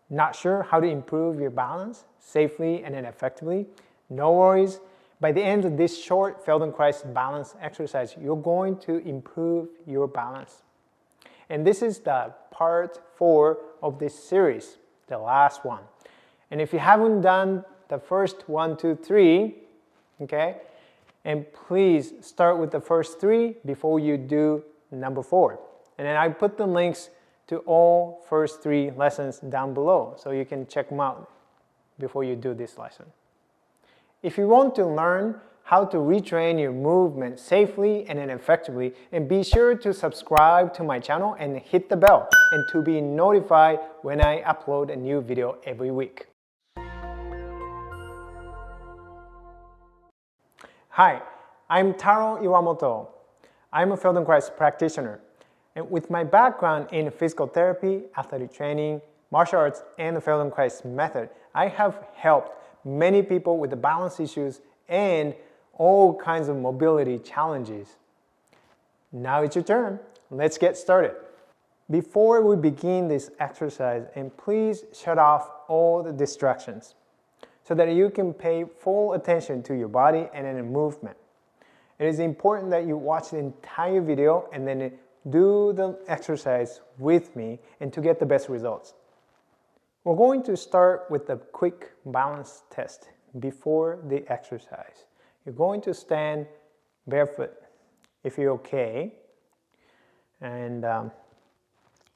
Not sure how to improve your balance safely and then effectively? No worries. By the end of this short Feldenkrais balance exercise, you're going to improve your balance. And this is the part 4 of this series, the last one. And if you haven't done the first 1, 2, 3, okay, and please start with the first 3 before you do number 4. And then I put the links to all first 3 lessons down below, so you can check them out before you do this lesson. If you want to learn how to retrain your movement safely and then effectively, and be sure to subscribe to my channel and hit the bell and to be notified when I upload a new video every week. Hi, I'm Taro Iwamoto. I'm a Feldenkrais practitioner. And with my background in physical therapy, athletic training, martial arts, and the Feldenkrais method, I have helped many people with the balance issues and all kinds of mobility challenges. Now it's your turn. Let's get started. Before we begin this exercise, and please shut off all the distractions so that you can pay full attention to your body and in movement. It is important that you watch the entire video and then do the exercise with me and to get the best results. We're going to start with a quick balance test before the exercise. You're going to stand barefoot if you're okay, and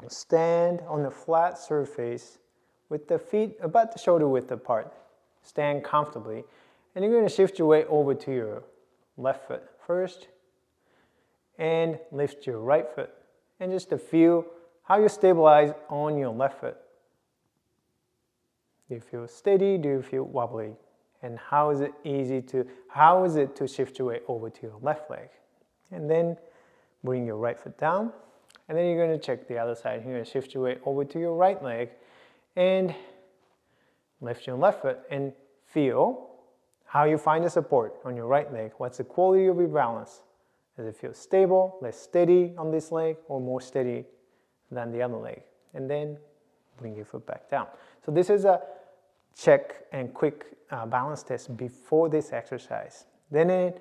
stand on a flat surface with the feet about the shoulder width apart. Stand comfortably, and you're going to shift your weight over to your left foot first and lift your right foot, and just to feel how you stabilize on your left foot. Do you feel steady? Do you feel wobbly? And how is it to shift your weight over to your left leg? And then bring your right foot down, and then you're going to check the other side. You're going to shift your weight over to your right leg and lift your left foot and feel how you find the support on your right leg. What's the quality of your balance? Does it feel stable, less steady on this leg, or more steady than the other leg? And then bring your foot back down. So this is a check and quick balance test before this exercise. Then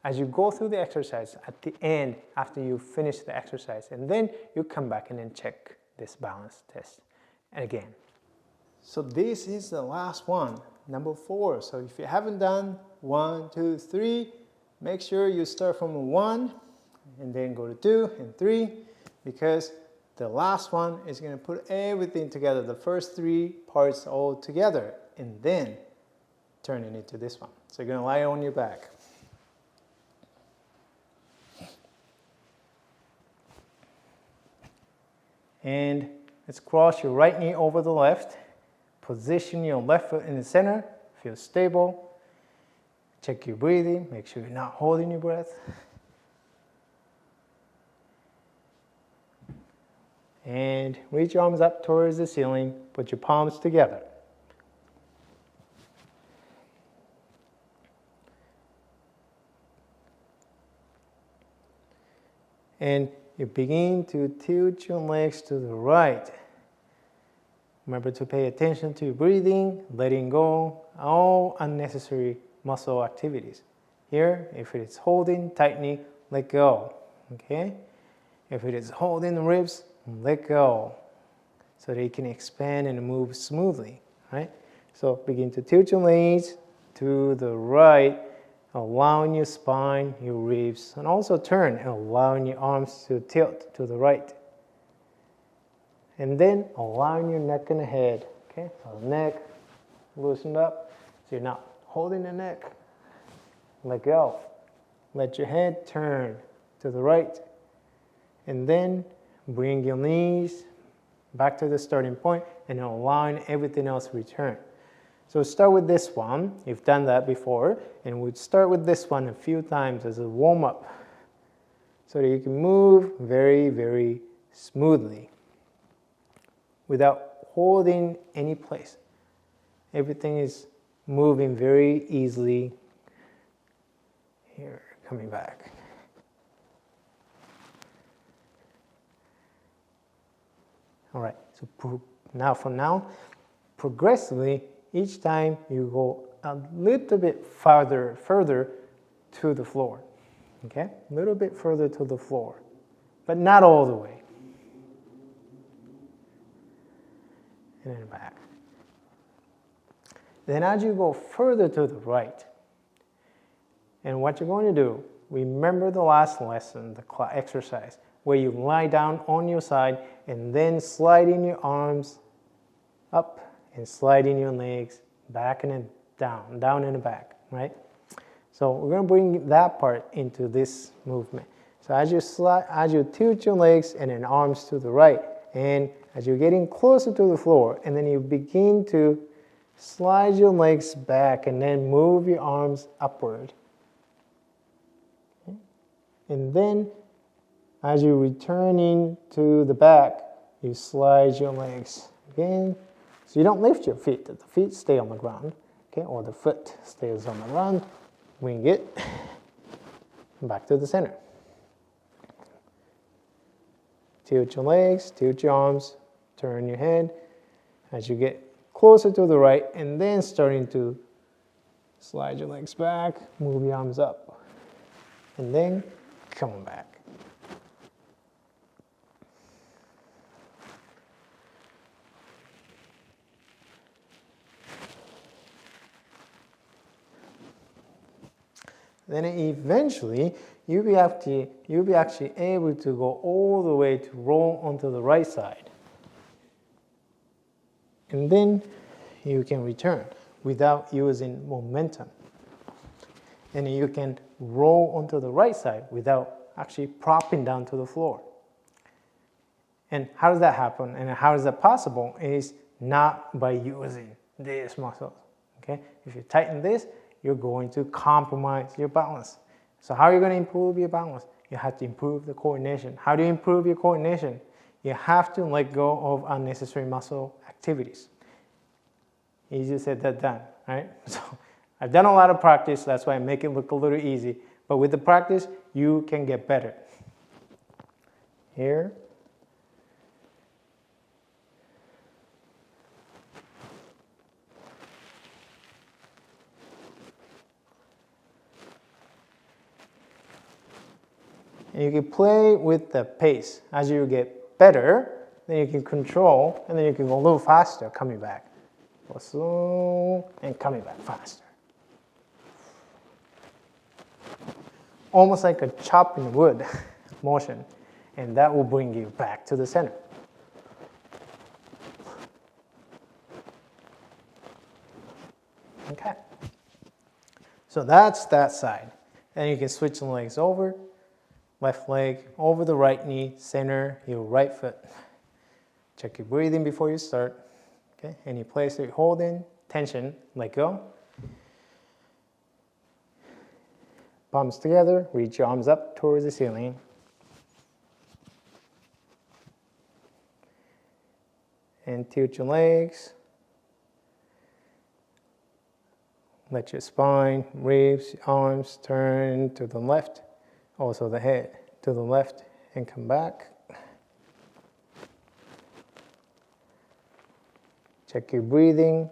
as you go through the exercise, at the end, after you finish the exercise, and then you come back and then check this balance test and again. So this is the last one, number 4. So if you haven't done 1, 2, 3, make sure you start from 1 and then go to 2 and 3, because the last one is going to put everything together, the first 3 parts all together, and then turn it into this one. So you're going to lie on your back. And let's cross your right knee over the left. Position your left foot in the center. Feel stable. Check your breathing. Make sure you're not holding your breath. And reach your arms up towards the ceiling. Put your palms together. And you begin to tilt your legs to the right. Remember to pay attention to your breathing, letting go all unnecessary muscle activities. Here, if it is holding, tightening, let go. Okay? If it is holding the ribs, let go, so that it can expand and move smoothly. Right? So begin to tilt your legs to the right, allowing your spine, your ribs, and also turn, allowing your arms to tilt to the right. And then allowing your neck and the head. Okay, so the neck loosened up, so you're not holding the neck. Let go. Let your head turn to the right. And then bring your knees back to the starting point and allowing everything else to return. So start with this one. You've done that before, and we'd start with this one a few times as a warm-up so that you can move very, very smoothly without holding any place. Everything is moving very easily. Here, coming back. All right, so now, progressively, each time you go a little bit further to the floor. Okay? A little bit further to the floor, but not all the way. And then back. Then as you go further to the right, and what you're going to do, remember the last lesson, the exercise, where you lie down on your side and then sliding your arms up and sliding your legs back and then down and back, right? So we're going to bring that part into this movement. So as you tilt your legs and then arms to the right, and as you're getting closer to the floor, and then you begin to slide your legs back and then move your arms upward. Okay? And then as you're returning to the back, you slide your legs again. So you don't lift your feet. The feet stay on the ground, okay? Or the foot stays on the ground. Wing it back to the center. Tilt your legs, tilt your arms, turn your head as you get closer to the right, and then starting to slide your legs back, move your arms up, and then come back. Then eventually, you'll be actually able to go all the way to roll onto the right side. And then you can return without using momentum. And you can roll onto the right side without actually propping down to the floor. And how does that happen? And how is that possible? Is not by using these muscles. Okay? If you tighten this, you're going to compromise your balance. So how are you going to improve your balance? You have to improve the coordination. How do you improve your coordination? You have to let go of unnecessary muscle activities. Easier said than done, right? So I've done a lot of practice, that's why I make it look a little easy. But with the practice, you can get better. Here. And you can play with the pace. As you get better, then you can control, and then you can go a little faster coming back. Go slow, and coming back faster. Almost like a chopping wood motion, and that will bring you back to the center. Okay. So that's that side. Then you can switch the legs over. Left leg over the right knee, center your right foot. Check your breathing before you start. Okay, any place that you're holding, tension, let go. Palms together, reach your arms up towards the ceiling. And tilt your legs. Let your spine, ribs, arms turn to the left. Also the head to the left and come back. Check your breathing.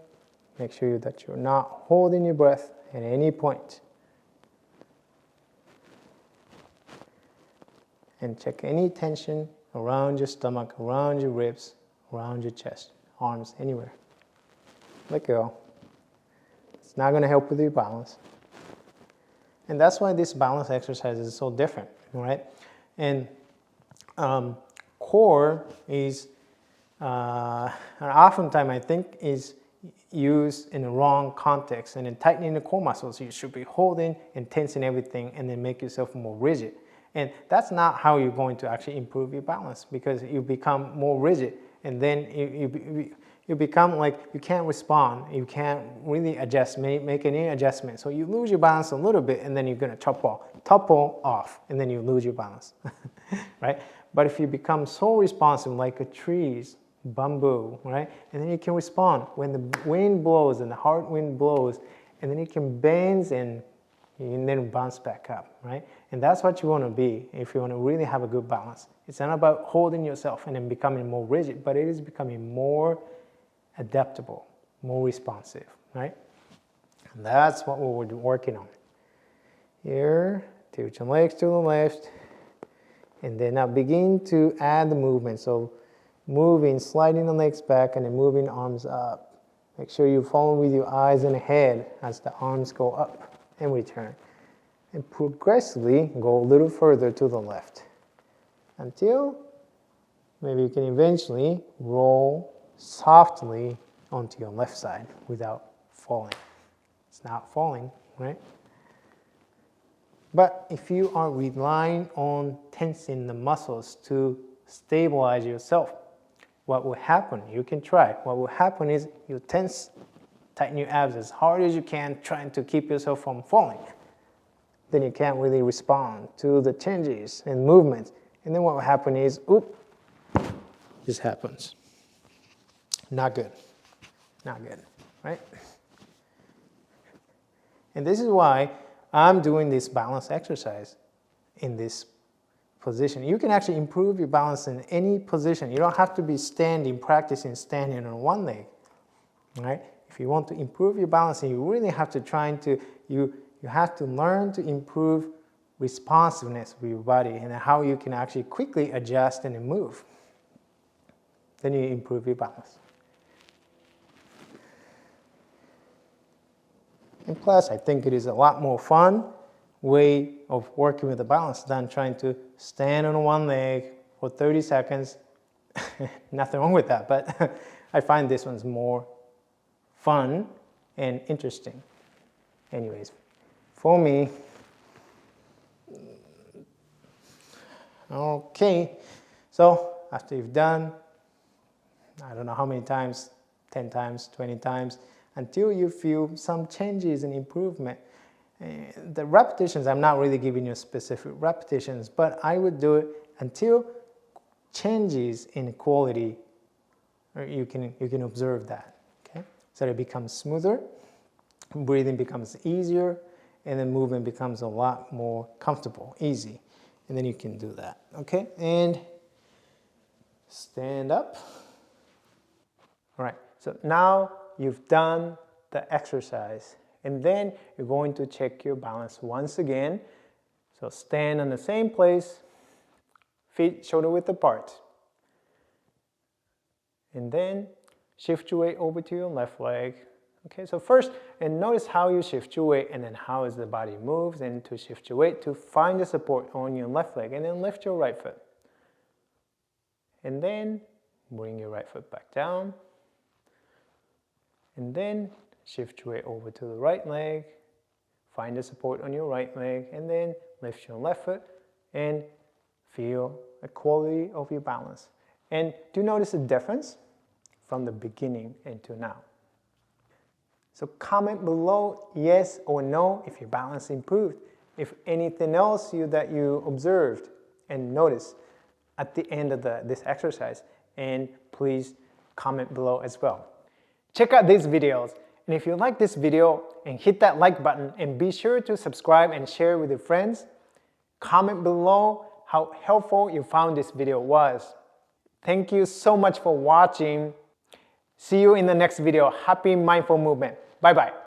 Make sure that you're not holding your breath at any point. And check any tension around your stomach, around your ribs, around your chest, arms, anywhere. Let go. It's not going to help with your balance. And that's why this balance exercise is so different, right? And core is, oftentimes I think, is used in the wrong context. And in tightening the core muscles, you should be holding and tensing everything and then make yourself more rigid. And that's not how you're going to actually improve your balance, because you become more rigid and then you become like you can't respond, you can't really adjust, make any adjustment. So you lose your balance a little bit and then you're going to topple off and then you lose your balance, right? But if you become so responsive like a tree's bamboo, right? And then you can respond when the wind blows and the hard wind blows, and then you can bend and then bounce back up, right? And that's what you want to be if you want to really have a good balance. It's not about holding yourself and then becoming more rigid, but it is becoming more adaptable. more responsive, right? And that's what we're working on. Here, tilt your legs to the left, and then now begin to add the movement. So moving, sliding the legs back, and then moving arms up. Make sure you follow with your eyes and head as the arms go up and return. And progressively go a little further to the left until maybe you can eventually roll softly onto your left side without falling. It's not falling, right? But if you are relying on tensing the muscles to stabilize yourself, what will happen? You can try. What will happen is you tense, tighten your abs as hard as you can, trying to keep yourself from falling. Then you can't really respond to the changes and movements. And then what will happen is, this happens. Not good. Not good, right? And this is why I'm doing this balance exercise in this position. You can actually improve your balance in any position. You don't have to be standing, practicing standing on one leg, right? If you want to improve your balance, you really have to you have to learn to improve responsiveness with your body and how you can actually quickly adjust and move. Then you improve your balance. And plus, I think it is a lot more fun way of working with the balance than trying to stand on one leg for 30 seconds. Nothing wrong with that, but I find this one's more fun and interesting. Anyways, for me, okay, so after you've done, I don't know how many times, 10 times, 20 times, until you feel some changes and improvement. The repetitions, I'm not really giving you specific repetitions, but I would do it until changes in quality, or you can observe that, okay? So it becomes smoother, breathing becomes easier, and then movement becomes a lot more comfortable, easy. And then you can do that, okay? And stand up. All right, so now you've done the exercise, and then you're going to check your balance once again. So stand in the same place, feet shoulder width apart. And then shift your weight over to your left leg. Okay, so first, and notice how you shift your weight and then how as the body moves, and to shift your weight to find the support on your left leg, and then lift your right foot. And then bring your right foot back down. And then shift your weight over to the right leg, find the support on your right leg, and then lift your left foot and feel the quality of your balance. And do notice the difference from the beginning into now. So comment below yes or no if your balance improved, if anything else that you observed and noticed at the end of this exercise, and please comment below as well. Check out these videos, and if you like this video, and hit that like button, and be sure to subscribe and share with your friends. Comment below how helpful you found this video was. Thank you so much for watching. See you in the next video. Happy mindful movement. Bye bye.